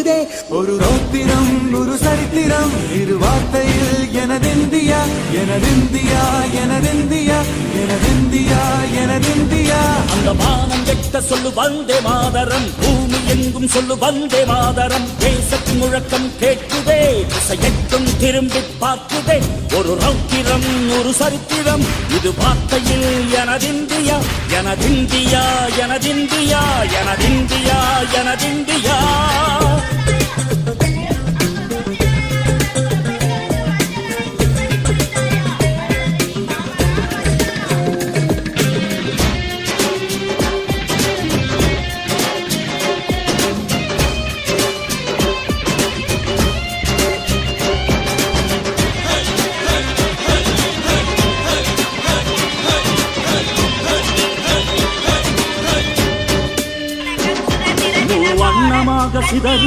கேட்குதே. ஒரு ரோத்திரம் ஒரு சரித்திரம் இரு வார்த்தையில் எனதிந்தியா எனதிந்தியா எனதிந்தியா எனதிந்தியா எனதிந்தியா. அந்த வானம் எட்ட சொல்லு வந்தே மாதரம், பூமி எங்கும் சொல்லு வந்தே மாதரம். தேசத்தின் முழக்கம் கேட்குதே, திசையெட்டும் திரும்பி பார்க்குதே. ஒரு ரௌத்திரம் ஒரு சரித்திரம் இது வார்த்தையில் எனதிந்தியா எனதிந்தியா எனதிந்தியா எனதிந்தியா எனதிந்தியா. வண்ணமாக சிதறி